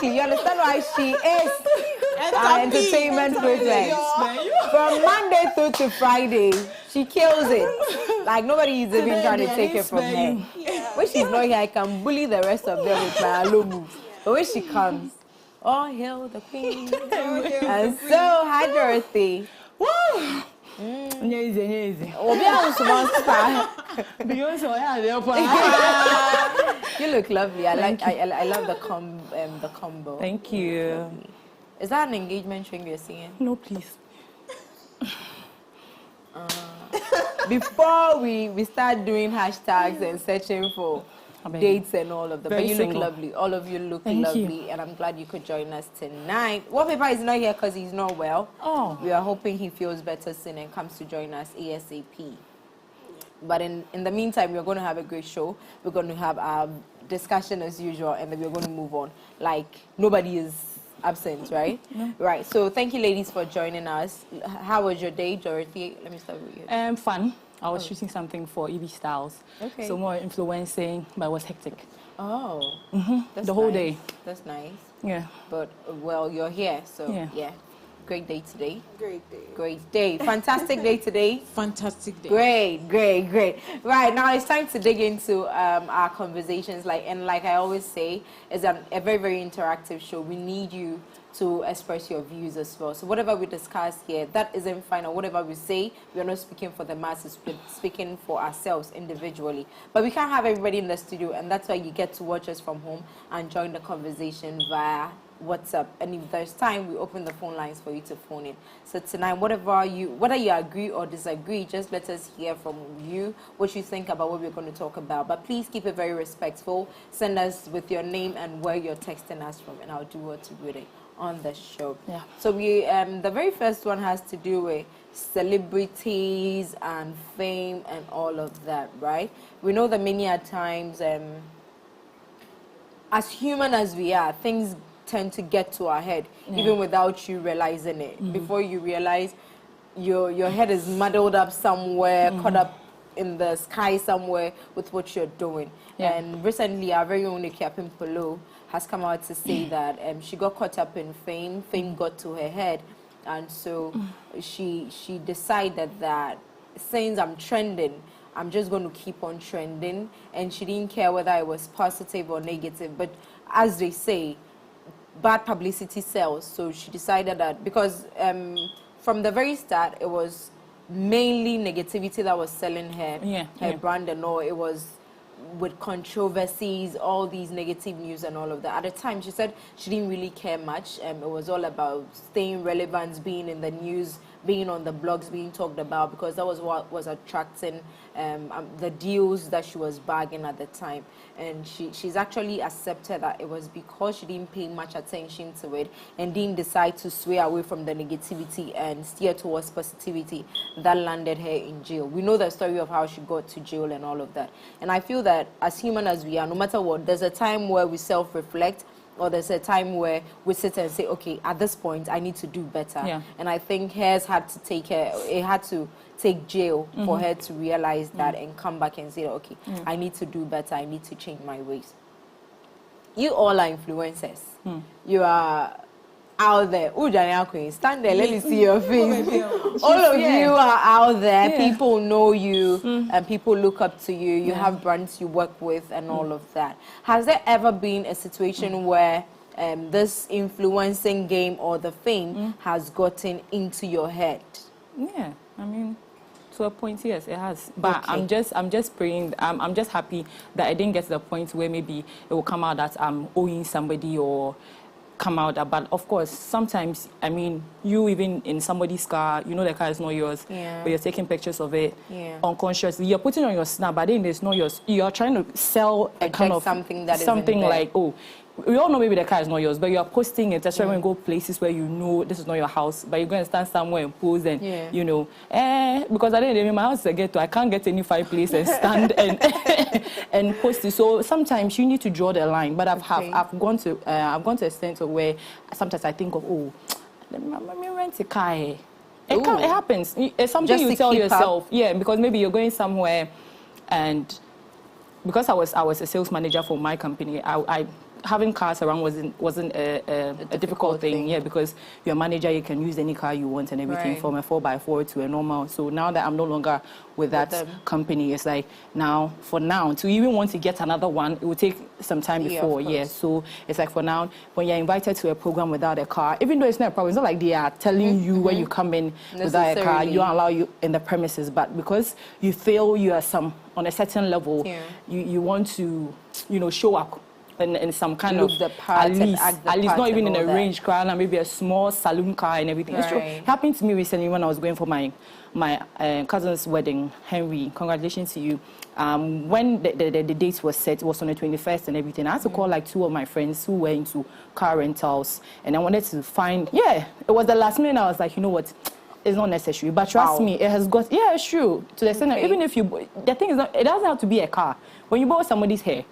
Exactly. You understand why she is our entertainment project. From Monday through to Friday, she kills it. Like nobody is even trying to take it from her. When she's not here, I can bully the rest of them with my low moves. But when she comes, all hail the queen. And so, hi Dorothy. Woo! Easy. You look lovely. I love the combo. Thank you. Is that an engagement ring you're seeing? No, please. Before we start doing hashtags and searching for dates and all of that, but you look lovely. All of you look lovely, and I'm glad you could join us tonight. Wallpaper is not here because he's not well. Oh. We are hoping he feels better soon and comes to join us ASAP. But in the meantime, we're going to have a great show. We're going to have our discussion as usual, and then we're going to move on. Like, nobody is absent, right? No. Right. So thank you, ladies, for joining us. How was your day, Dorothy? Let me start with you. Fun. I was shooting something for EV Styles. Okay. So more influencing, but it was hectic. Oh. That's the whole nice. day. That's nice. Yeah. But, well, you're here, so yeah. Great day today. Great day. Fantastic day today. Fantastic day. Great. Right, now it's time to dig into our conversations. Like I always say, it's a very, very interactive show. We need you to express your views as well. So whatever we discuss here, that isn't final. Whatever we say, we're not speaking for the masses, we're speaking for ourselves individually. But we can't have everybody in the studio, and that's why you get to watch us from home and join the conversation via WhatsApp. And if there's time, we open the phone lines for you to phone in. So tonight, whether you agree or disagree, just let us hear from you what you think about what we're going to talk about. But please keep it very respectful. Send us with your name and where you're texting us from, and I'll do what to do with it on the show. Yeah. So we the very first one has to do with celebrities and fame and all of that, right? We know that many a times, as human as we are, things tend to get to our head, even without you realizing it. Before you realize, your head is muddled up somewhere, caught up in the sky somewhere with what you're doing. And recently, our very own Ikiapin Polo has come out to say that she got caught up in fame. Fame got to her head, and so she decided that since I'm trending, I'm just going to keep on trending, and she didn't care whether it was positive or negative. But as they say, bad publicity sells. So she decided that because from the very start, it was mainly negativity that was selling her brand and all. It was with controversies, all these negative news and all of that. At the time, she said she didn't really care much. It was all about staying relevant, being in the news, being on the blogs, being talked about, because that was what was attracting the deals that she was bagging at the time. And she's actually accepted that it was because she didn't pay much attention to it and didn't decide to sway away from the negativity and steer towards positivity that landed her in jail. We know the story of how she got to jail and all of that. And I feel that as human as we are, no matter what, there's a time where we self-reflect, or there's a time where we sit and say, okay, at this point, I need to do better. Yeah. And I think hers had to take jail for her to realize that and come back and say, okay, I need to do better. I need to change my ways. You all are influencers. You are out there. Stand there, let me see your face. All of you are out there. People know you and people look up to you. You have brands you work with and all of that. Has there ever been a situation where this influencing game or the fame has gotten into your head? Yeah, I mean, to a point, yes, it has. But I'm just praying. I'm just happy that I didn't get to the point where maybe it will come out that I'm owing somebody or come out. But of course, sometimes, I mean, you even in somebody's car, you know the car is not yours, but you're taking pictures of it unconsciously. You're putting on your snap, but then it's not yours. You're trying to sell a kind of something that something like, oh, we all know maybe the car is not yours, but you're posting it. That's why when you go places where you know this is not your house, but you're going to stand somewhere and pose and, you know, because I didn't my house is a ghetto. I can't get any fireplace and stand and post it. So sometimes you need to draw the line. But I've gone to a extent of where sometimes I think of, oh, let me rent a car. It happens. It's something you tell yourself. Yeah, because maybe you're going somewhere, and because I was a sales manager for my company, I having cars around wasn't a difficult thing. Yeah, because you're a manager, you can use any car you want and everything, from a 4x4 to a normal. So now that I'm no longer with that company, it's like for now to even want to get another one, it will take some time before. Yeah, so it's like for now, when you're invited to a program without a car, even though it's not a problem, it's not like they are telling you when you come in without a car, you don't allow you in the premises, but because you feel you are on a certain level, you want to, show up in some kind of, at least not even in a range car, and maybe a small saloon car and everything. It's true. It happened to me recently when I was going for my cousin's wedding. Henry, congratulations to you. When the date was set, it was on the 21st and everything. I had to call like 2 of my friends who were into car rentals, and I wanted to find, it was the last minute. I was like, you know what, it's not necessary, but trust me, it has got, it's true, to the extent that even if the thing is not, it doesn't have to be a car. When you borrow somebody's hair,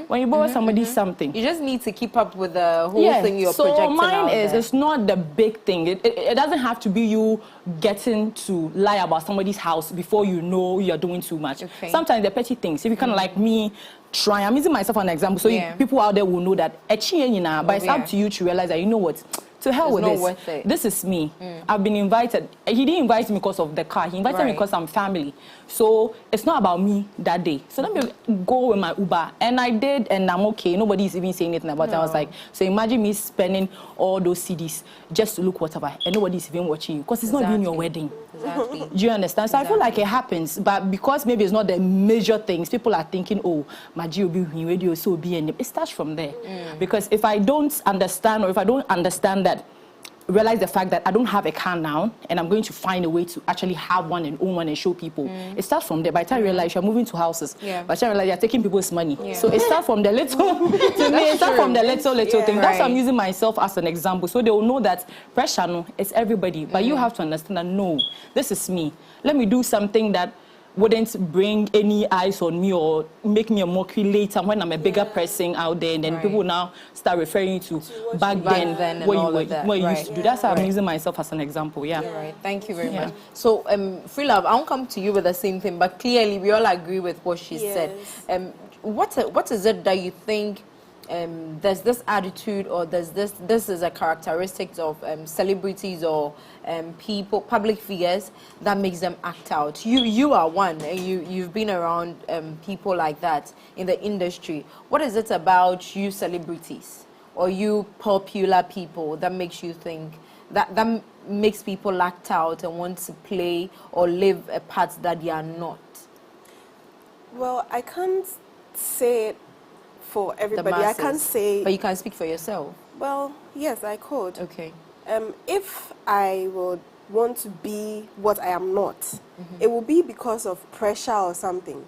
when you borrow somebody's something, you just need to keep up with the whole thing you're projecting. So mine it's not the big thing. It doesn't have to be you getting to lie about somebody's house before you know you're doing too much. Sometimes they're petty things. If you kind of like me, I'm using myself as an example, so people out there will know that. But it's up to you to realize that, you know what, to hell with this. This is me. I've been invited. He didn't invite me because of the car. He invited me because I'm family. So it's not about me that day. So let me go with my Uber. And I did, and I'm okay. Nobody's even saying anything about it. I was like, so imagine me spending all those CDs just to look whatever, and nobody's even watching you because it's not even your wedding. Do you understand? So I feel like it happens, but because maybe it's not the major things, people are thinking, oh, my G will be radio, so will be, and it starts from there. Because if I don't understand, or if I don't understand that, realize the fact that I don't have a car now, and I'm going to find a way to actually have one and own one and show people. It starts from there. By the time you realize you're moving to houses, by the time you realize you're taking people's money. So it starts from the little, to me, it starts from the little thing. That's why I'm using myself as an example. So they will know that pressure, no, it's everybody. But you have to understand that, no, this is me. Let me do something that wouldn't bring any eyes on me or make me a mockery later when I'm a bigger person out there, and then people now start referring to back then what you used to do. That's how I'm using myself as an example. Thank you very much. So, Free Love, I won't come to you with the same thing, but clearly we all agree with what she said. What is it that you think there's this attitude, or there's this is a characteristic of celebrities or people, public figures, that makes them act out? You are one, and you've been around people like that in the industry. What is it about you celebrities or you popular people that makes you think that makes people act out and want to play or live a part that they are not? Well, I can't say it for everybody. I can't say... But you can speak for yourself. Well, yes, I could. Okay. If I would want to be what I am not, it will be because of pressure or something.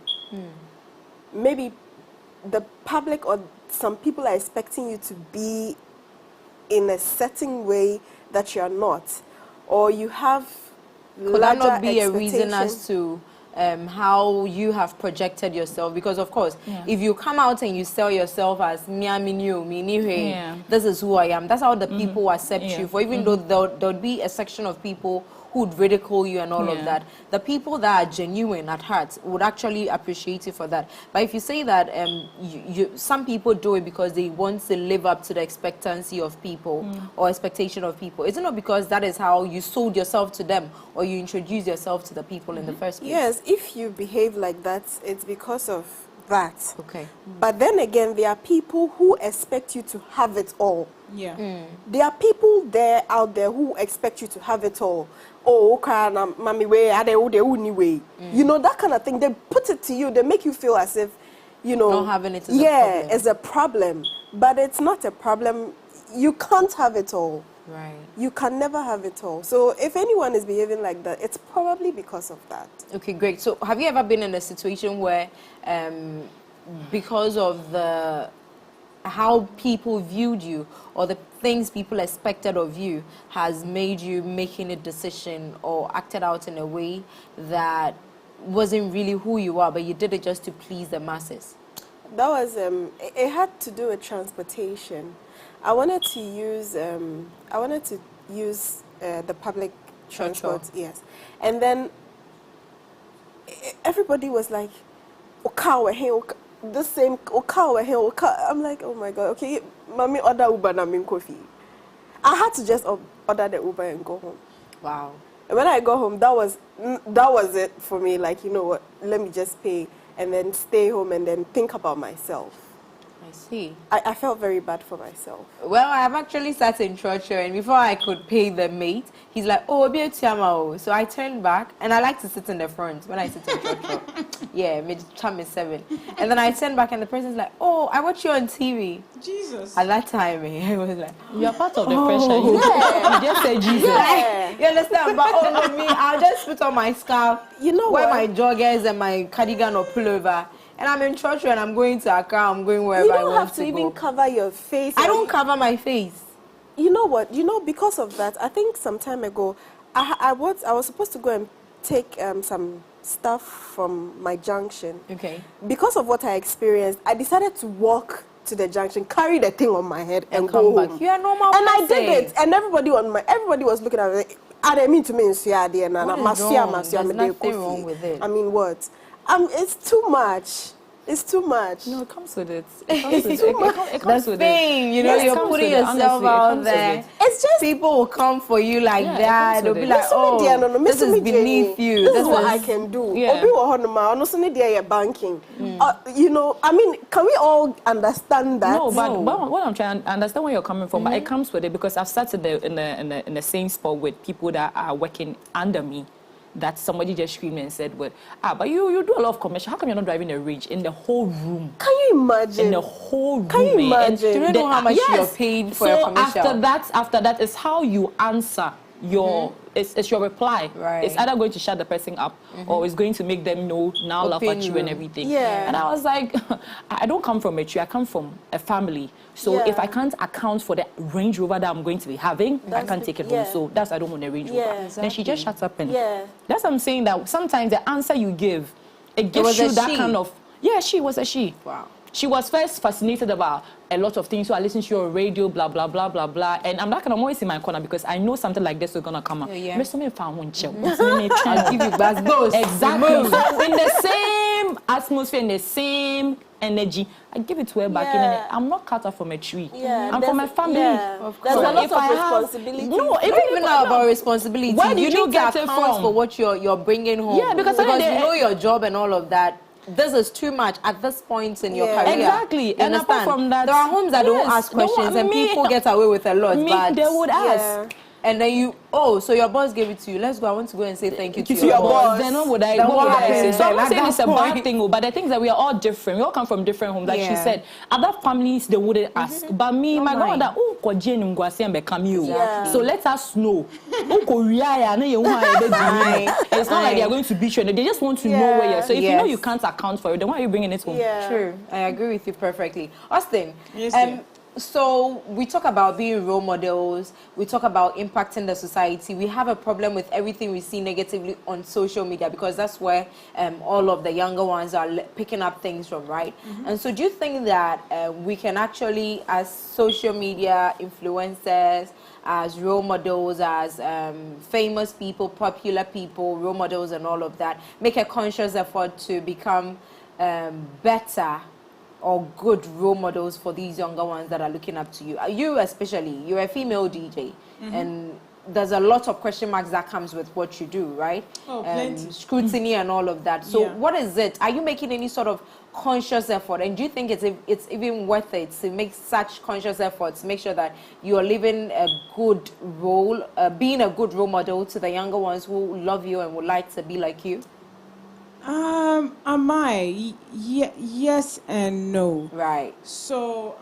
Maybe the public or some people are expecting you to be in a certain way that you are not. Or you have Could that not be a reason as to how you have projected yourself? Because of course, if you come out and you sell yourself as this is who I am, that's how the people accept you for. Even though there would be a section of people who would ridicule you and all of that, the people that are genuine at heart would actually appreciate you for that. But if you say that some people do it because they want to live up to the expectancy of people or expectation of people, is it not because that is how you sold yourself to them or you introduced yourself to the people in the first place? Yes, if you behave like that, it's because of that. Okay. But then again, there are people who expect you to have it all. There are people out there who expect you to have it all. Oh, okay, mommy, way, you know, that kind of thing. They put it to you. They make you feel as if, you know, not having it is a problem. It's a problem. But it's not a problem. You can't have it all. Right. You can never have it all. So if anyone is behaving like that, it's probably because of that. Okay, great. So have you ever been in a situation where, because of how people viewed you or the things people expected of you, has made you making a decision or acted out in a way that wasn't really who you are, but you did it just to please the masses? That was, it had to do with transportation. I wanted to use the public transport, yes. And then everybody was like, the same car here. I'm like, oh my God, okay, mommy order Uber and I'm in coffee. I had to just order the Uber and go home. Wow. And when I got home, that was it for me. Like, you know what, let me just pay and then stay home and then think about myself. I see. I felt very bad for myself. Well, I've actually sat in church and before I could pay the mate, he's like, oh, be a tiama. So I turned back and I like to sit in the front when I sit in church. Yeah, mid-cham is 7. And then I turned back and the person's like, oh, I watch you on TV. Jesus. At that time, I was like, You're part of the pressure. You just say Jesus. Yeah. you understand? But oh no, me, I'll just put on my scarf, You know wear what? my joggers and my cardigan or pullover. And I'm in church and I'm going to Accra, I'm going wherever You I don't want have to even go. cover your face. I don't cover my face. You know what? You know, because of that, I think some time ago, I was supposed to go and take some stuff from my junction. Okay. Because of what I experienced, I decided to walk to the junction, carry the thing on my head, and come go back. home. You're a normal And I person. did it, and everybody was looking at me. I didn't mean to mean there, and What is wrong? There's nothing wrong with it. I mean, what? It's too much. It's too much. No, it comes with it. It comes with it. It comes The with thing, it. you know, Yes, it you're comes putting with it. yourself Honestly, it out comes with there. it. It's just People will come for you like Yeah, it that. comes They'll with be it. like, oh, this is beneath you. This is what I can do. Yeah. Obi wa hono ma, ono so ne dia ye banking. You know, I mean, can we all understand that? No, but what I'm trying to understand where you're coming from, but it comes with it because I've sat in the same spot with people that are working under me. That somebody just screamed and said, well, but you do a lot of commercial. How come you're not driving a Range in the whole room? Can you imagine? In the whole room. Can you imagine? Do you know how much you're paid for your commercial? After that is how you answer your it's your reply. Right. It's either going to shut the person up or it's going to make them know now laugh at you and everything. Yeah. And I was like, I don't come from a tree, I come from a family. So Yeah. if I can't account for the Range Rover that I'm going to be having, I can't take it home. yeah. So that's I don't want a Range Rover. Yeah, Then she just shuts up and Yeah. that's what I'm saying, that sometimes the answer you give, it gives was you a that she. kind of she was a she. Wow. She was first fascinated about a lot of things. So I listened to your radio, blah, blah, blah, blah, blah. And I'm I'm always in my corner because I know something like this is going to come up. Yeah. I'll give you those. Exactly. So in the same atmosphere, in the same energy, I give it to her back in. Yeah. And I'm not cut off from a tree. Yeah, I'm from a family. Yeah. Of There's course. a lot If of I have- responsibility. No, Not even about responsibility. Where did you need get to it account from? for what you're bringing home. Yeah, because you they- know your job and all of that. This is too much at this point in your Yeah. career. Exactly. You And apart understand? from that, there are homes that don't yes, ask questions no, and me- people get away with a lot. But they would ask. Yeah. and then so your boss gave it to you. Let's go. I want to go and say thank you to To your your boss. boss. Then what would I Then what what would I happens say? So I'm then? not At saying that it's a bad point- thing, but the things that we are all different. We all come from different homes. Like she Yeah. said, other families they wouldn't ask. But me, my mind. grandmother, Yeah. so let us know. It's not like they are going to beat you. They just want to know where you're. So if you know Yes. you can't account for it, then why are you bringing it home? Yeah. True. I agree with you perfectly. Austin, Yes, dear. so we talk about being role models. We talk about impacting the society. We have a problem with everything we see negatively on social media because that's where all of the younger ones are picking up things from, right? And so do you think that we can actually, as social media influencers, as role models, as famous people, popular people, role models and all of that, make a conscious effort to become better or good role models for these younger ones that are looking up to you? You especially, you're a female DJ, and there's a lot of question marks that comes with what you do, right? Oh, plenty. Scrutiny and all of that. So Yeah. what is it? Are you making any sort of conscious effort? And do you think it's even worth it to make such conscious efforts, make sure that you're living a good role, being a good role model to the younger ones who love you and would like to be like you? Am I? Yes and no. Right. So,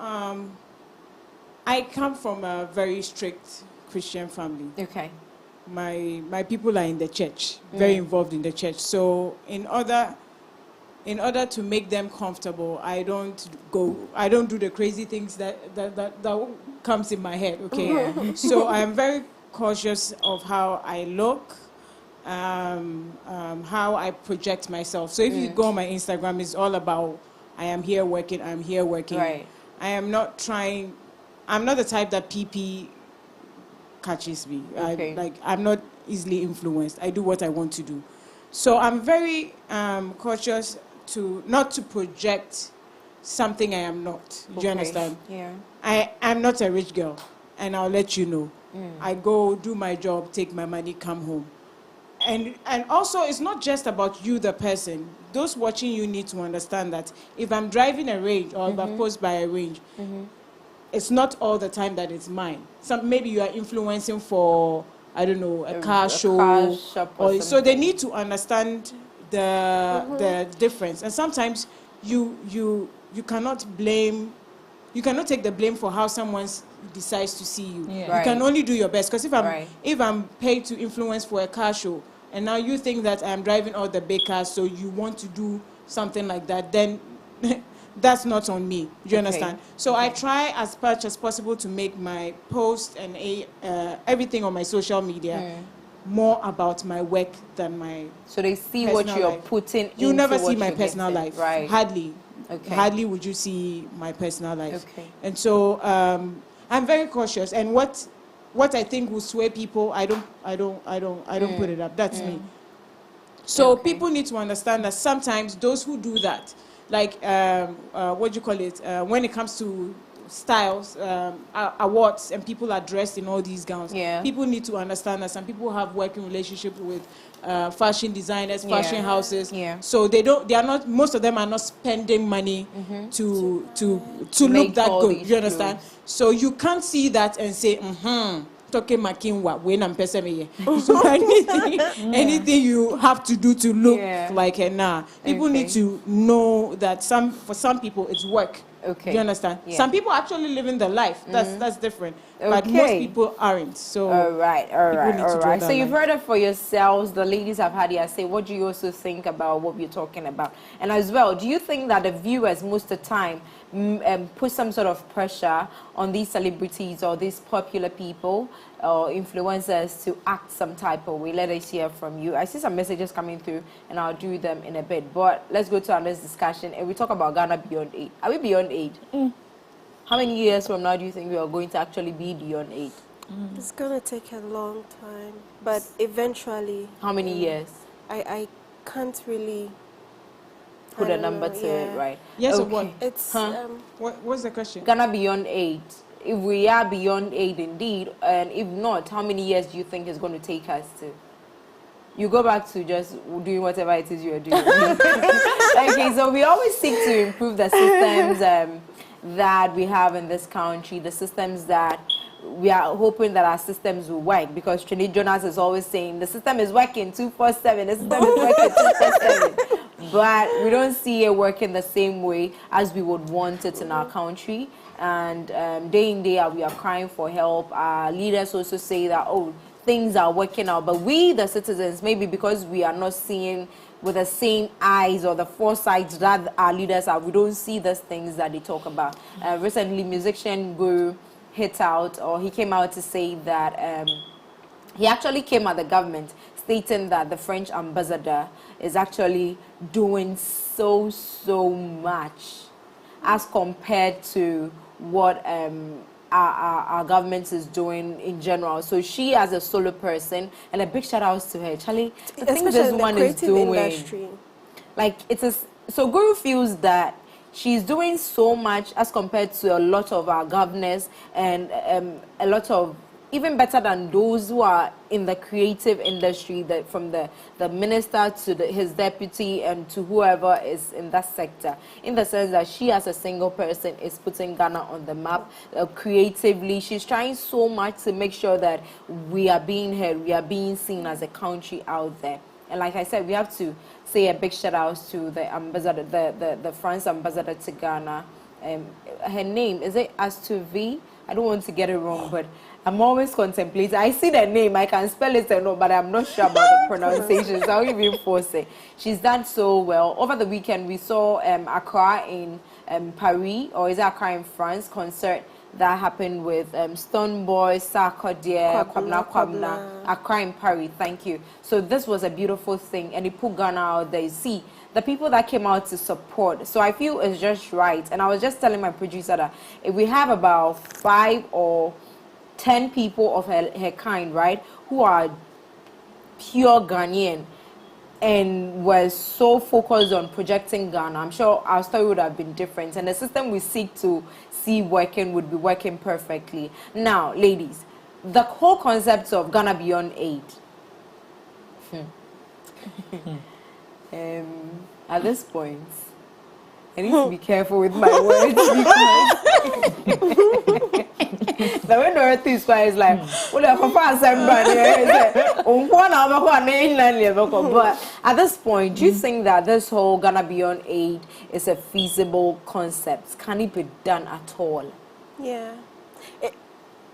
I come from a very strict Christian family. Okay. My people are in the church, very involved in the church. So, in order to make them comfortable, I don't do the crazy things that comes in my head. Okay. So I am very cautious of how I look. How I project myself. So if you go on my Instagram, it's all about I am here working, I'm here working. Right. I'm not the type that PP catches me. Okay. I'm not easily influenced. I do what I want to do. So I'm very cautious not to project something I am not. Do you understand? Yeah. I'm not a rich girl, and I'll let you know. I go do my job, take my money, come home. And also, it's not just about you, the person. Those watching you need to understand that if I'm driving a range or if I'm posed by a range, it's not all the time that it's mine. Maybe you are influencing for, I don't know, a car show. Car shop or So they need to understand the difference. And sometimes you cannot blame, you cannot take the blame for how someone decides to see you. Yeah. You can only do your best. Because Right. if I'm paid to influence for a car show, and now you think that I'm driving all the big cars, so you want to do something like that, then that's not on me. Do you understand? So I try as much as possible to make my post and everything on my social media more about my work than my So they see what personal you're life. putting. You into never see what my you're personal getting. life. Right. Hardly. Okay. Hardly would you see my personal life. Okay. And so I'm very cautious. And what I think will sway people, I don't put it up. That's me. So people need to understand that sometimes those who do that, like what do you call it? When it comes to styles, awards, and people are dressed in all these gowns. Yeah. People need to understand that some people have working relationships with fashion designers, fashion houses. Yeah. So most of them are not spending money to look Make that all good. these You understand? clothes. So you can't see that and say, Toke makinwa when I'm pesame. So anything you have to do to look like her now. People need to know that for some people it's work. Okay. You understand? Yeah. Some people actually living the life. That's different. But most Okay. people aren't. So All right. need to draw So that you've line. heard it for yourselves. The ladies have had their say. What do you also think about what we're talking about? And as well, do you think that the viewers most of the time put some sort of pressure on these celebrities or these popular people or influencers to act some type of way? Let us hear from you. I see some messages coming through, and I'll do them in a bit. But let's go to our next discussion, and we talk about Ghana beyond aid. Are we beyond aid? How many years from now do you think we are going to actually be beyond aid? It's gonna take a long time, but eventually. How many years? I can't really Put I a don't number know, to it, yeah. right? Yes or Okay. what? It's What's the question? Ghana beyond aid. If we are beyond aid indeed, and if not, how many years do you think it's going to take us to? You go back to just doing whatever it is you are doing. Okay, so we always seek to improve the systems that we have in this country, the systems that we are hoping that our systems will work, because Trinity Jonas is always saying the system is working 247, the system is working 247. But we don't see it working the same way as we would want it in our country. And day in, day out, we are crying for help. Our leaders also say that, oh, things are working out. But we, the citizens, maybe because we are not seeing with the same eyes or the foresight that our leaders are, we don't see those things that they talk about. Recently, musician Guru hit out, or he came out to say that he actually came at the government stating that the French ambassador is actually doing so much as compared to what our government is doing in general. So she, as a solo person, and a big shout out to her, Charlie, the thing especially this in the woman is creative doing, industry. like so Guru feels that she's doing so much as compared to a lot of our governors, and a lot of, even better than those who are in the creative industry, that from the minister to his deputy and to whoever is in that sector, in the sense that she as a single person is putting Ghana on the map creatively. She's trying so much to make sure that we are being heard, we are being seen as a country out there. And like I said, we have to say a big shout out to the ambassador, the France ambassador to Ghana. Her name, is it Astuvi? I don't want to get it wrong, but I'm always contemplating. I see the name, I can spell it or no, but I'm not sure about the pronunciation, so I'll even force it. She's done so well. Over the weekend, we saw Accra in Paris, or is it Accra in France, concert that happened with Stoneboy, Sarkodie, Kwabna, Accra in Paris. Thank you. So this was a beautiful thing, and it put Ghana out there. You see, the people that came out to support. So I feel it's just right. And I was just telling my producer that if we have about 5 or 10 people of her kind, right, who are pure Ghanaian, and was so focused on projecting Ghana, I'm sure our story would have been different, and the system we seek to see working would be working perfectly. Now, ladies, the whole concept of Ghana Beyond Aid. At this point, I need to be careful with my words because the way Dorothy is like, well, I but at this point, do you think that this whole Ghana Beyond Aid is a feasible concept? Can it be done at all? Yeah.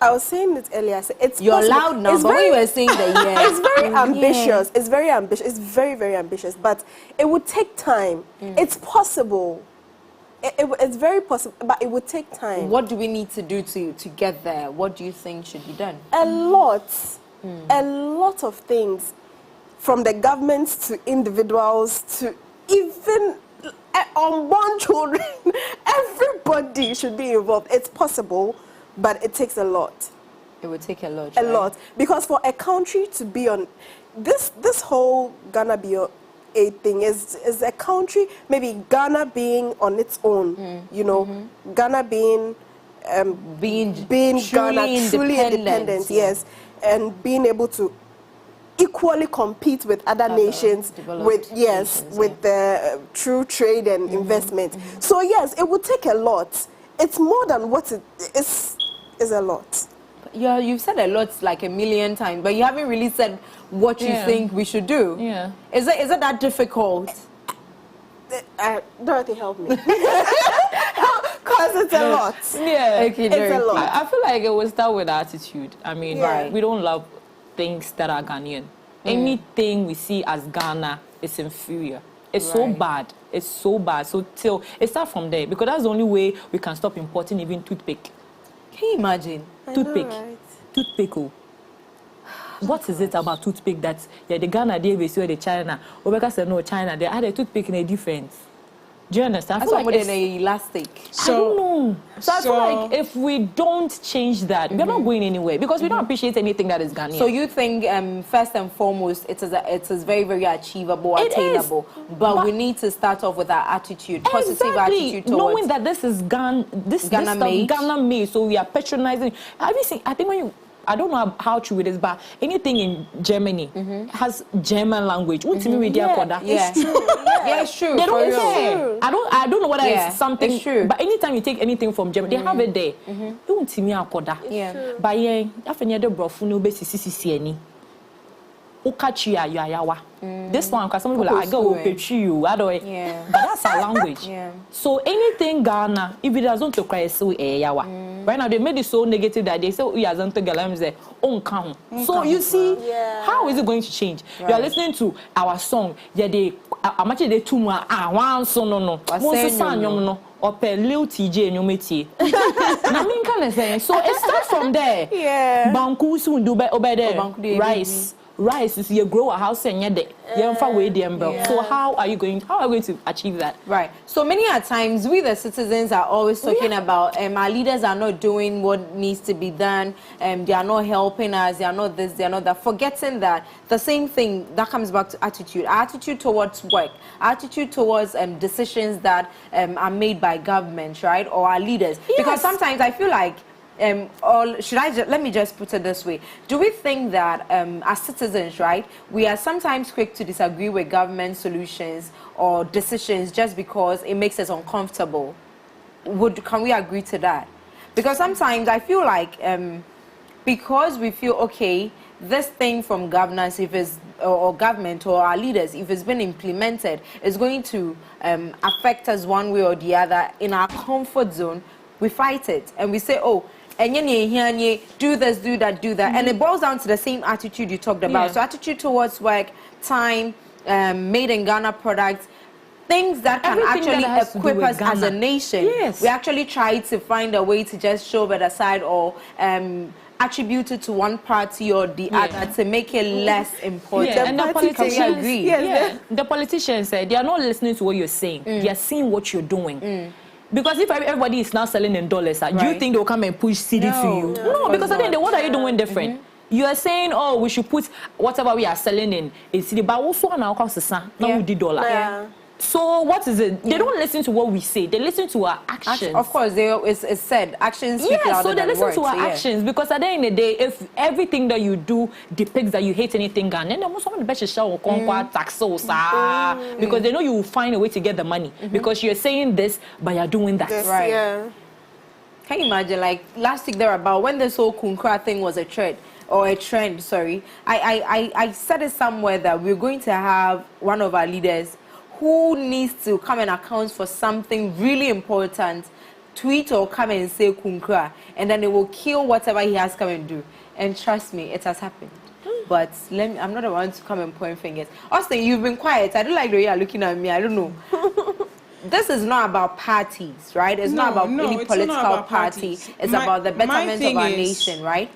I was saying it earlier. It's You're possible. loud now, but when you were saying that, yeah. It's very ambitious. It's very ambitious. It's very, very ambitious. But it would take time. It's possible. It's very possible, but it would take time. What do we need to do to get there? What do you think should be done? A lot of things, from the governments to individuals to even unborn children. Everybody should be involved. It's possible, but it takes a lot. It would take a lot. A lot, because for a country to be on this whole Ghana Beyond Aid thing is a country, maybe Ghana being on its own, you know, Ghana being truly independent, yes, and being able to equally compete with other nations, with the true trade and investment. So yes, it would take a lot. It's more than what it is a lot. Yeah, you've said a lot, like a million times, but you haven't really said what you think we should do. Yeah. Is it that difficult? Dorothy, help me. Because it's a lot. Yeah. Okay, it's a lot. I feel like it will start with attitude. I mean, Yeah. we don't love things that are Ghanaian. Anything we see as Ghana is inferior. It's so bad. It's so bad. So till it starts from there, because that's the only way we can stop importing even toothpick. Can you imagine? Toothpick. Know, right? Toothpick. Oh. What is it about toothpick that the Ghana they will see the China? Obeka said no, China they had a toothpick in a difference. Do you understand? I feel like it's elastic. I don't know. So I feel like if we don't change that, we're not going anywhere, because we don't appreciate anything that is Ghanaian. So you think, first and foremost, it is very, very achievable, It attainable, is, but we need to start off with our attitude, positive attitude towards knowing that this is Ghana made. Ghana made, so we are patronizing. Have you seen? I think when you. I don't know how true it is, but anything in Germany has German language. It's true. Yeah, it's true. They don't For care. real. I don't know whether it's something. It's true. But anytime you take anything from Germany, they have it there. Yeah. But yeah, after the brofu no be sisi any. This one, because some people like I go petri you, I don't. Yeah. But that's our language. Yeah. So anything Ghana, if it doesn't to cry, so yawa. Right now they made it so negative that they say we are not galam say on count. So you see, how is it going to change? You are listening to our song. Yeah, they I'm actually they too much. One song no. One song no. Or per little TJ and you meet so it starts from there. Yeah. Banku soon do over there. Rice is you grow a house and you're far away the umbrella. So how are you going to achieve that? Right. So many a times we the citizens are always talking about our leaders are not doing what needs to be done, they are not helping us, they are not this, they are not that, forgetting that the same thing that comes back to attitude. Our attitude towards work, our attitude towards decisions that are made by government, right, or our leaders. Yes. Because sometimes I feel like let me just put it this way. Do we think that as citizens, right, we are sometimes quick to disagree with government solutions or decisions just because it makes us uncomfortable? Can we agree to that? Because sometimes I feel like because we feel, okay, this thing from governance, if it's or government or our leaders, if it's been implemented, is going to affect us one way or the other in our comfort zone, we fight it and we say, oh, and do this, do that, and it boils down to the same attitude you talked about. So attitude towards work, time, made in Ghana products, things that can actually equip us as a nation. Yes. We actually try to find a way to just shove it aside or attribute it to one party or the other to make it less important. And the politicians agree. The politicians say they are not listening to what you're saying. They are seeing what you're doing. Because if everybody is now selling in dollars, do you think they'll come and push CD to you? No, because I think what are you doing different? You are saying, oh, we should put whatever we are selling in city, but also on our cost, now with the dollar. Yeah. So what is it? They don't listen to what we say. They listen to our actions. Of course, it's said actions speak louder so they than listen words, to our actions, because at the end of the day, if everything that you do depicts that you hate anything, then they most of the best show taxes, because they know you will find a way to get the money because you're saying this, but you're doing that. Right. Yeah. Can you imagine, like last week there about when this whole kunkra thing was a trend, sorry. I said it somewhere that we're going to have one of our leaders who needs to come and account for something really important, tweet or come and say kunkra, and then it will kill whatever he has come and do. And trust me, it has happened. But I'm not the one to come and point fingers. Austin, you've been quiet. I don't like the way you're looking at me. I don't know. This is not about parties, right? It's not about any political party. It's about the betterment of our nation, right?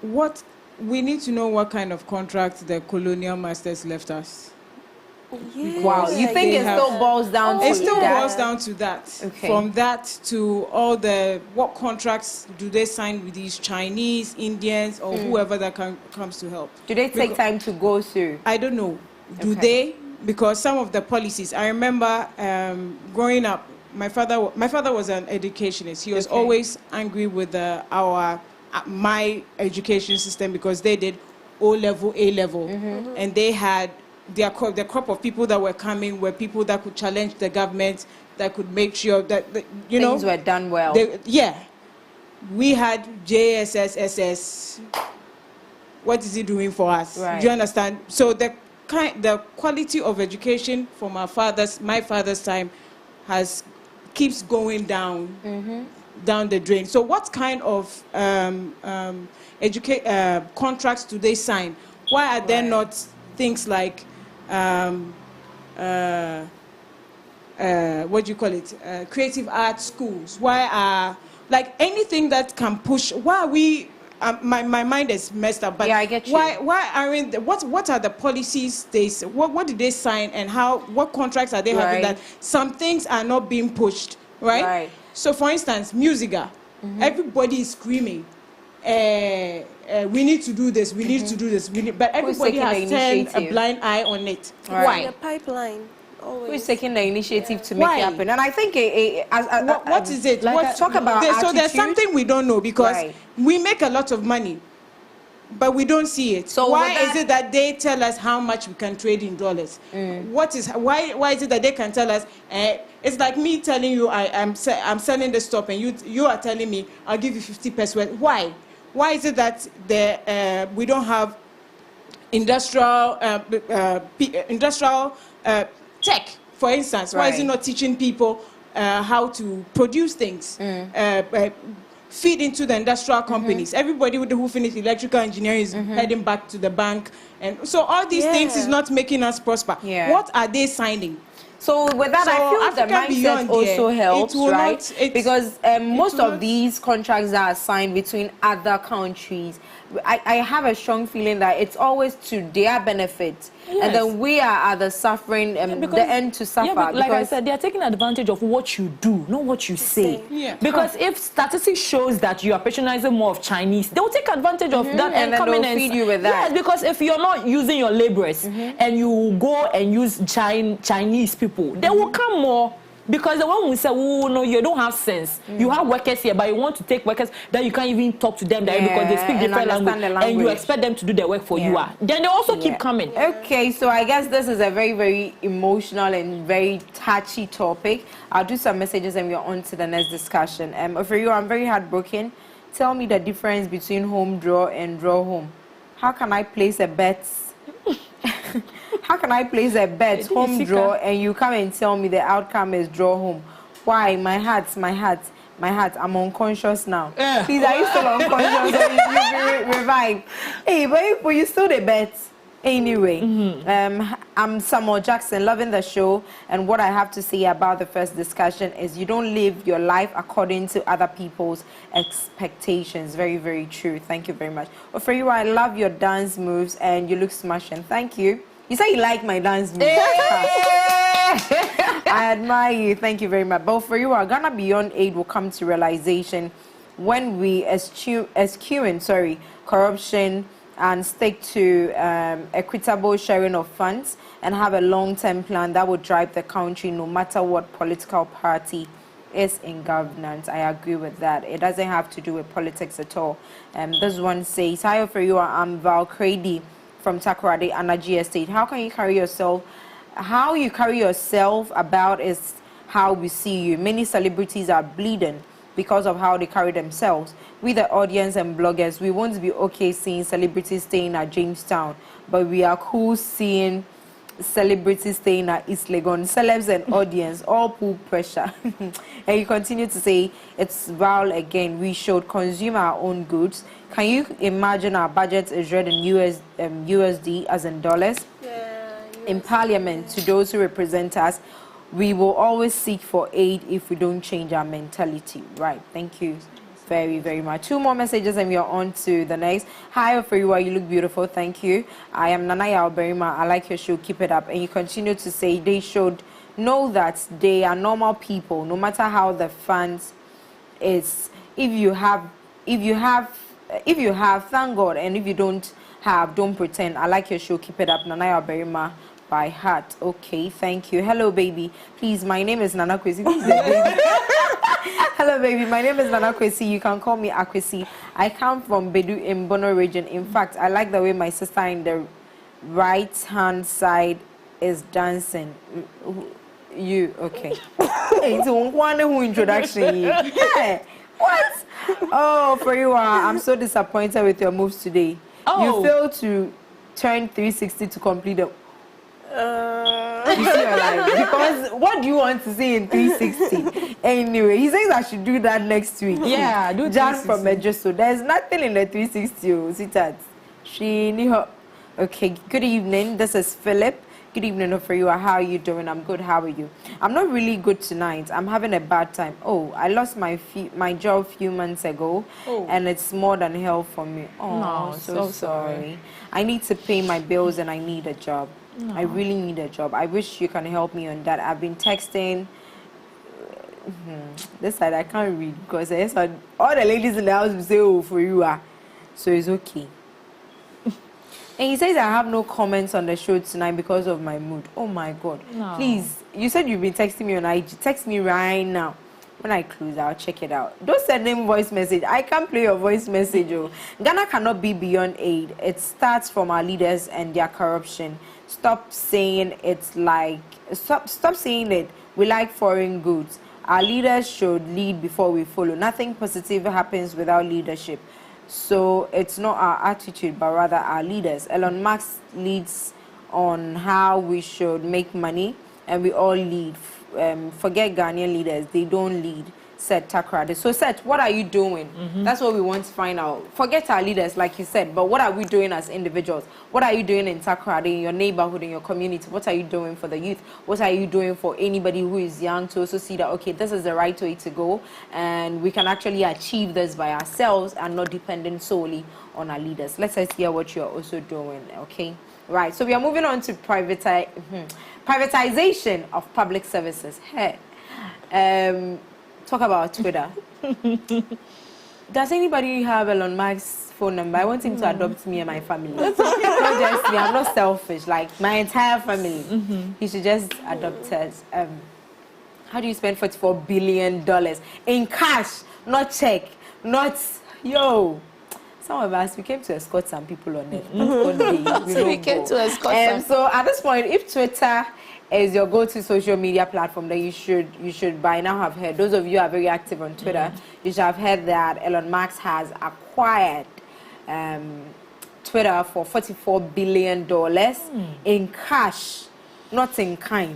What we need to know what kind of contract the colonial masters left us. Yes. Wow, you think it still boils down to It still that? boils down to that. Okay. From that to all the what contracts do they sign with these Chinese, Indians, or whoever that comes to help? Do they take time to go through? I don't know. Do they? Because some of the policies. I remember growing up. My father was an educationist. He was always angry with my education system because they did O-level, A-level, and they had the crop of people that were coming were people that could challenge the government, that could make sure that Things were done well. We had JSS, SS. What is it doing for us? Right. Do you understand? So the quality of education from my father's time keeps going down the drain. So what kind of contracts do they sign? Why are there not things like what do you call it? Creative art schools. Why are like anything that can push? Why are we? My mind is messed up. But yeah, I get you. Why aren't what are the policies what did they sign and what contracts are they having that some things are not being pushed, right? So for instance, Musica, everybody is screaming. We need to do this. We need to do this. But everybody has turned a blind eye on it. Why? The pipeline. Always. Who's taking the initiative to make it happen? And I think what is it? Talk about so there's something we don't know because we make a lot of money, but we don't see it. So why is it that they tell us how much we can trade in dollars? Why is it that they can tell us? It's like me telling you I'm selling the stuff and you are telling me I'll give you 50%. Why? Why is it that we don't have industrial tech, for instance? Why is it not teaching people how to produce things? Feed into the industrial companies. Everybody who finished electrical engineering is heading back to the bank, and so all these things is not making us prosper. What are they signing? So with that, I feel the mindset also helps, right? Because most of these contracts that are signed between other countries, I have a strong feeling that it's always to their benefit. And then we are the suffering, the end to suffer. Yeah, like I said, they are taking advantage of what you do, not what you say. Because if statistics shows that you are patronizing more of Chinese, they will take advantage of that and come in and feed you with that. Yes, because if you're not using your laborers and you go and use Chinese people, they will come more. Because the one who say, oh no, you don't have sense. You have workers here, but you want to take workers that you can't even talk to them because they speak different language, and you expect them to do their work for you. Then they also keep coming. Okay, so I guess this is a very, very emotional and very touchy topic. I'll do some messages and we're on to the next discussion. For you, I'm very heartbroken. Tell me the difference between home draw and draw home. How can I place a bet? How can I place a bet home draw and you come and tell me the outcome is draw home? Why? My heart. I'm unconscious now. Please, are you still unconscious? You revived. Hey, but you still the bet. Anyway, I'm Samuel Jackson, loving the show. And what I have to say about the first discussion is you don't live your life according to other people's expectations. Very, very true. Thank you very much. But for you, I love your dance moves and you look smashing. Thank you. You say you like my dance moves. I admire you. Thank you very much. But for you, Ghana Beyond Aid will come to realization when we eschewing corruption and stick to equitable sharing of funds and have a long-term plan that would drive the country no matter what political party is in governance. I agree with that. It doesn't have to do with politics at all. This one says, hi for you, I'm Val Crady from Takoradi Energy Estate. How you carry yourself about is how we see you. Many celebrities are bleeding because of how they carry themselves. We, the audience and bloggers, we won't be okay seeing celebrities staying at Jamestown, but we are cool seeing celebrities staying at East Legon. Celebs and audience all pull pressure. And you continue to say, it's Val again, we should consume our own goods. Can you imagine our budget is read in USD as in dollars? Yeah, in Parliament, to those who represent us, we will always seek for aid if we don't change our mentality. Right. Thank you very, very much. 2 more messages and we are on to the next. Hi, Oferiwa, you look beautiful. Thank you. I am Nana Yalberima. I like your show. Keep it up. And you continue to say they should know that they are normal people, no matter how the funds is. If you have, thank God. And if you don't have, don't pretend. I like your show. Keep it up. Nana Yalberima. By heart. Okay, thank you. Hello, baby. Please, my name is Nana Kwesi. Hello, baby. My name is Nana Kwesi. You can call me Akwesi. I come from Bedu in Bono region. In fact, I like the way my sister in the right-hand side is dancing. You, okay. It's one who introduction. Hey, what? Oh, for you, I'm so disappointed with your moves today. Oh. You failed to turn 360 to complete them. You see your life. Because what do you want to see in 360? Anyway, he says I should do that next week. Yeah, do Jan from Medjusto. There's nothing in the 360. Oh, sweetheart. She knew her. Okay, good evening. This is Philip. Good evening, for you. How are you doing? I'm good. How are you? I'm not really good tonight. I'm having a bad time. Oh, I lost my job a few months ago, and it's more than hell for me. Oh, No, so sorry. I need to pay my bills and I need a job. No. I really need a job. I wish you can help me on that. I've been texting. This side I can't read because all the ladies in the house will say, oh, for you are. So it's okay. And he says I have no comments on the show tonight because of my mood. Oh my God. No. Please, you said you've been texting me on IG. Text me right now. When I close, I'll check it out. Don't send him voice message. I can't play your voice message. Oh. Ghana cannot be beyond aid. It starts from our leaders and their corruption. Stop saying it's like, stop saying it. We like foreign goods. Our leaders should lead before we follow. Nothing positive happens without leadership. So it's not our attitude, but rather our leaders. Elon Musk leads on how we should make money, and we all lead. Forget Ghanaian leaders, they don't lead, said Takrade. So, Seth, what are you doing? That's what we want to find out. Forget our leaders, like you said, but what are we doing as individuals? What are you doing in Takrade, in your neighborhood, in your community? What are you doing for the youth? What are you doing for anybody who is young to also see that, okay, this is the right way to go, and we can actually achieve this by ourselves and not depending solely on our leaders. Let's hear what you're also doing, okay? Right, so we are moving on to privatization of public services. Hey, talk about Twitter. Does anybody have Elon Musk's phone number? I want him to adopt me and my family. Not just me. I'm not selfish. Like my entire family. He should just adopt us. How do you spend $44 billion in cash, not check, not yo? Some of us, we came to escort some people on it. We came to escort so at this point, if Twitter is your go-to social media platform, then you should by now have heard. Those of you who are very active on Twitter, you should have heard that Elon Musk has acquired Twitter for $44 billion in cash, not in kind,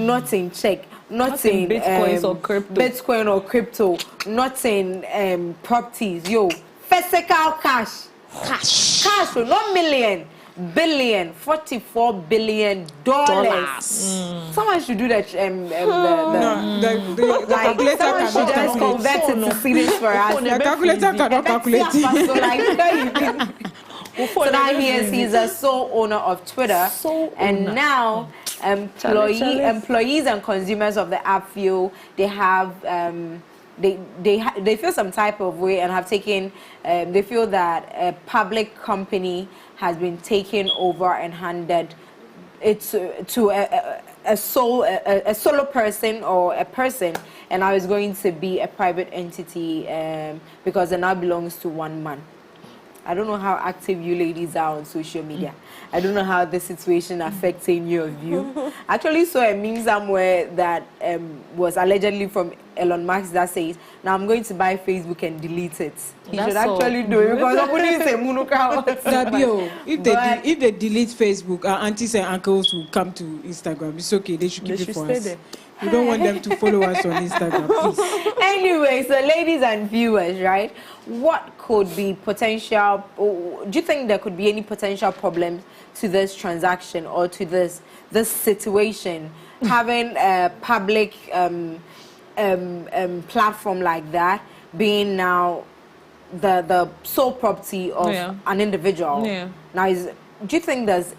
not in check, not in Bitcoin or crypto, not in properties. Yo. Physical cash, so not million, billion, $44 billion. Someone should do that. The calculator someone should just convert it to cedis for us. The calculator cannot calculate it. So now he's a sole owner of Twitter, now employees and consumers of the app feel they have they feel some type of way and have taken, they feel that a public company has been taken over and handed it to a solo person or a person, and now it's going to be a private entity because it now belongs to one man. I don't know how active you ladies are on social media. I don't know how the situation affects any of you. I actually saw a meme somewhere that was allegedly from Elon Musk that says, now I'm going to buy Facebook and delete it. He should actually do it because somebody say if they delete Facebook, our aunties and uncles will come to Instagram. It's okay. They should keep it for us. We don't want them to follow us on Instagram, please. Anyway, so ladies and viewers, right? What could be potential, do you think there could be any potential problems to this transaction or to this situation? Having a public platform like that being now the sole property of an individual. Now, do you think there's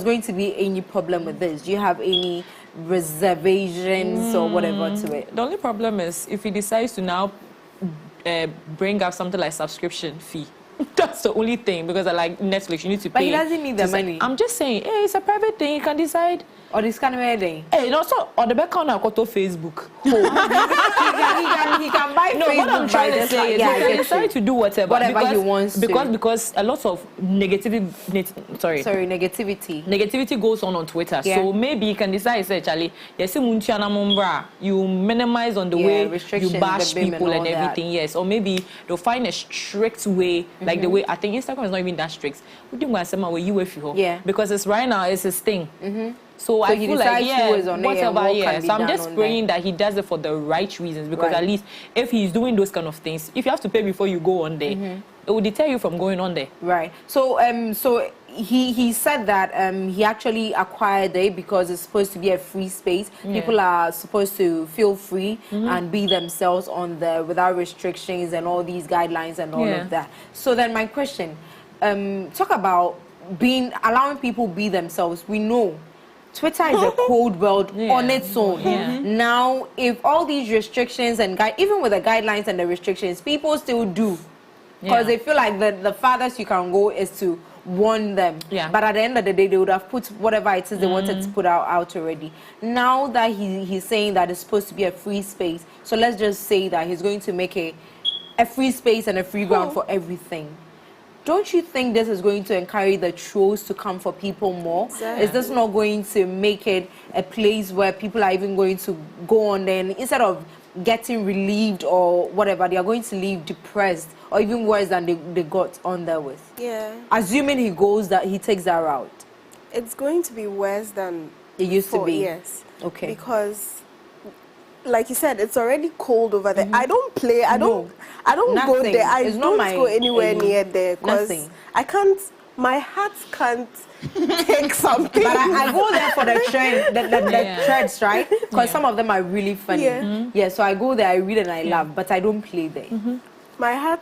going to be any problem with this? Do you have any reservations or whatever to it? The only problem is if he decides to now bring up something like subscription fee. That's the only thing, because I like Netflix, you need to pay. But he doesn't need the money. I'm just saying, hey, it's a private thing, you can decide. Or this kind of thing. Hey, no, so on the back corner, I got to Facebook. He can buy no, Facebook. What I'm trying to say is he can decide to do whatever he wants because a lot of negativity goes on Twitter. Yeah. So maybe you can decide, say, Charlie, you minimize on the way you bash people and everything. That. Yes, or maybe they'll find a strict way, like the way I think Instagram is not even that strict. Yeah. Because it's right now, it's his thing. So I feel like, whatever, so I'm just praying that he does it for the right reasons, because at least if he's doing those kind of things, if you have to pay before you go on there, it will deter you from going on there. Right. So he said that he actually acquired it because it's supposed to be a free space. People are supposed to feel free and be themselves on there without restrictions and all these guidelines and all of that. So then my question, talk about allowing people be themselves. We know Twitter is a cold world on its own. Now, if all these restrictions and even with the guidelines and the restrictions, people still do. Because they feel like the farthest you can go is to warn them. But at the end of the day, they would have put whatever it is they wanted to put out already. Now that he's saying that it's supposed to be a free space, so let's just say that he's going to make a free space and a free ground for everything. Don't you think this is going to encourage the trolls to come for people more? Exactly. Is this not going to make it a place where people are even going to go on there, and instead of getting relieved or whatever, they are going to leave depressed or even worse than they got on there with? Yeah. Assuming he takes that route. It's going to be worse than it used to be. Yes. Okay. Because, like you said, it's already cold over there. I don't play. I don't Nothing. go there. I don't go anywhere near there because I can't. My heart can't take something. But I go there for the trend, the threads, right? Because some of them are really funny. Yeah. So I go there, I read and I laugh, but I don't play there. My heart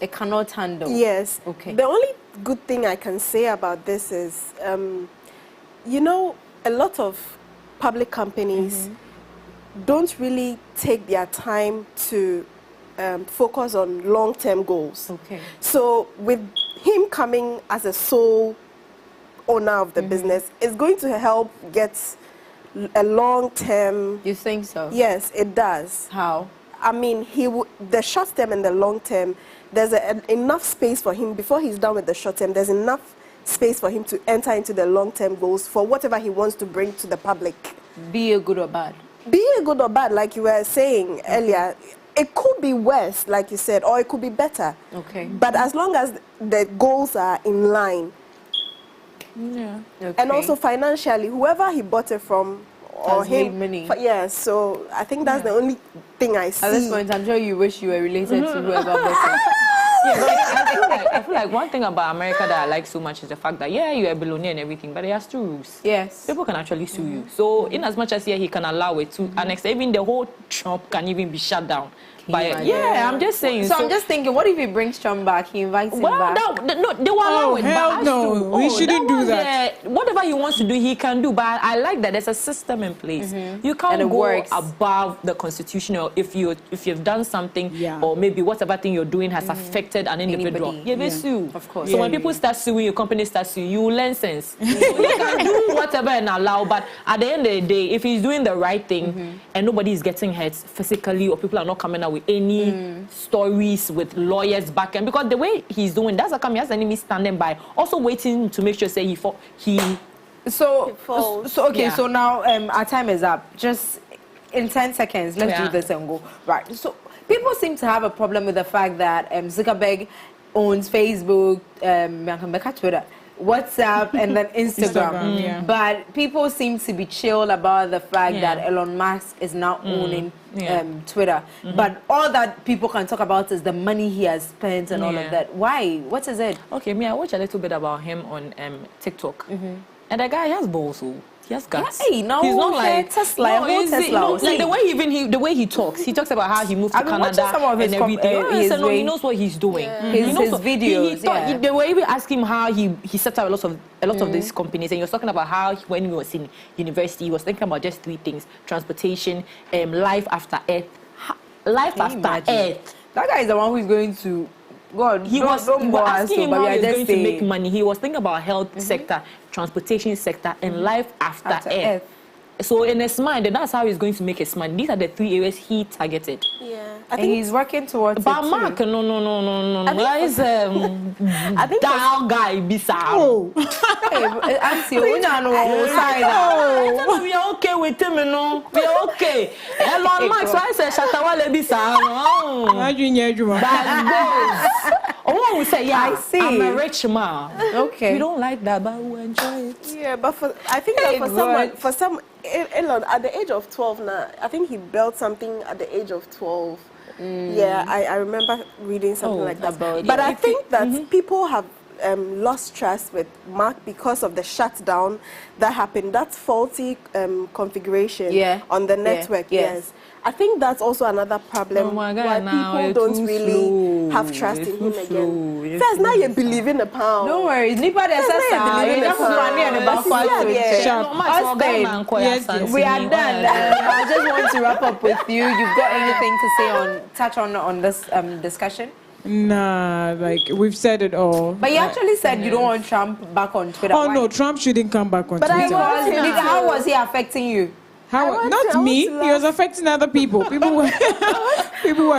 it cannot handle. Yes. Okay. The only good thing I can say about this is, you know, a lot of public companies don't really take their time to focus on long-term goals. Okay. So with him coming as a sole owner of the business, it's going to help get a long-term... You think so? Yes, it does. How? I mean, the short-term and the long-term, there's enough space for him. Before he's done with the short-term, there's enough space for him to enter into the long-term goals for whatever he wants to bring to the public. Be it good or bad? Be it good or bad, like you were saying earlier, it could be worse, like you said, or it could be better. Okay. But as long as the goals are in line, Okay. and also financially, whoever he bought it from, or made money. Yes, so I think that's the only thing I see. At this point, I'm sure you wish you were related to whoever bought it. I feel like one thing about America that I like so much is the fact that, you're a billionaire and everything, but there are still rules. Yes. People can actually sue you. So in as much as he can allow it to, and even the whole Trump can even be shut down. But yeah, I'm just saying. So I'm just thinking, what if he brings Trump back? He invites him back. No, they will allow it. Hell no, we shouldn't do that. Whatever he wants to do, he can do. But I like that there's a system in place. You can't go above the constitution, or if you've done something, or maybe whatever thing you're doing has affected an individual. They sue. Of course. So when people start suing, your company starts suing, you learn sense. So you can do whatever and allow. But at the end of the day, if he's doing the right thing and nobody is getting hurt physically, or people are not coming out with any stories with lawyers back, and because the way he's doing, that's how come he has enemies standing by, also waiting to make sure say So now our time is up. Just in 10 seconds, let's do this and go. Right. So people seem to have a problem with the fact that Zuckerberg owns Facebook, Twitter, WhatsApp, and then Instagram. But people seem to be chill about the fact that Elon Musk is now owning Twitter. But all that people can talk about is the money he has spent and all of that. Why? What is it? Okay, I watched a little bit about him on TikTok. And the guy has balls. He has guts. Hey, no, he's not like Tesla. Like the way he talks about how he moved to Canada and everything. He knows what he's doing. His videos. They were even asking him how he set up a lot of these companies, and he was talking about how when he was in university, he was thinking about just 3 things: transportation, life after Earth, Earth. That guy is the one who is going to. God, he was asking him how he was going to make money. He was thinking about health sector, transportation sector, and life after Earth. So in his mind, that's how he's going to make his money. These are the 3 areas he targeted. Yeah, I think he's working towards but it. Mark, no. That is I think that guy bizarre. We are okay with him, no. We are okay. Elon Musk, so I said Shatawale bizarre. Oh, we say I see. I'm a rich man. Okay. We don't like that, but we enjoy it. Yeah, but I think that for some Elon at the age of 12 now, I think he built something at the age of 12. Yeah, I remember reading something like that. But I think that people have lost trust with Mark because of the shutdown that happened. That's faulty configuration on the network. Yes. I think that's also another problem why people don't really have trust in him again. First, now you believe in the pound. Don't worry, nobody else we are done. I just want to wrap up with you. You've got anything to say touch on this discussion? Nah, like we've said it all. But you actually said you don't want Trump back on Twitter. Oh, no, Trump shouldn't come back on Twitter. But how was he affecting you? Not me. He was affecting other people. People were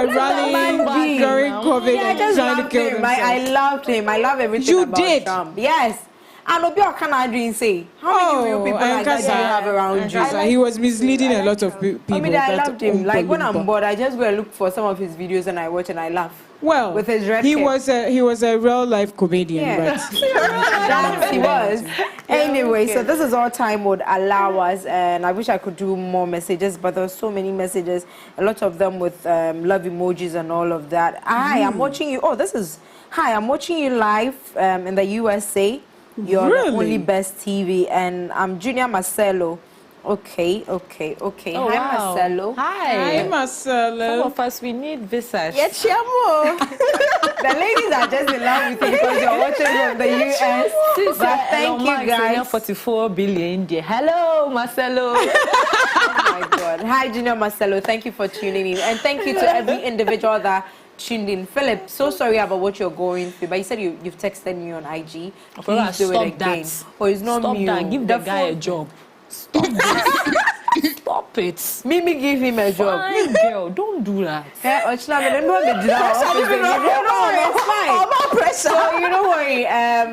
rallying during COVID and trying to kill themselves. I loved him. I love everything about Trump. Yes. And Obio can say, how many real people like that do you have around you? He was misleading a lot of people. I loved him. Like when I'm bored, I just go and look for some of his videos and I watch and I laugh. Well, with his red he was a real life comedian, but he was. Anyway, so this is all time would allow us, and I wish I could do more messages, but there's so many messages, a lot of them with love emojis and all of that. Hi, I'm watching you. Hi, I'm watching you live in the USA. You're the only best TV, and I'm Junior Marcelo. Okay. Oh, Hi, wow. Marcelo. Hi, Marcelo. Some of us, we need visas. Yeah, Chiamo. The ladies are just in love with you because you're watching from the US. But thank you, guys. 44 billion. Hello, Marcelo. Oh, my God. Hi, Junior Marcelo. Thank you for tuning in. And thank you to every individual that tuned in. Philip, so sorry about what you're going through, but you said you've texted me on IG. Please do it again. Oh, it's not me. Stop that. Give the guy a job. Stop this. Stop it. Maybe give him a job. Fine, girl, don't do that. So you don't worry.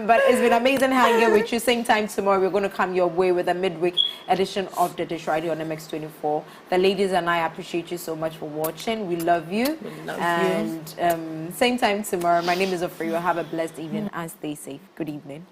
But it's been amazing hanging with you. Same time tomorrow, we're going to come your way with a midweek edition of The Dish Radio on MX24. The ladies and I appreciate you so much for watching. We love you. We love you. And same time tomorrow. My name is Ofrio. Have a blessed evening and stay safe. Good evening.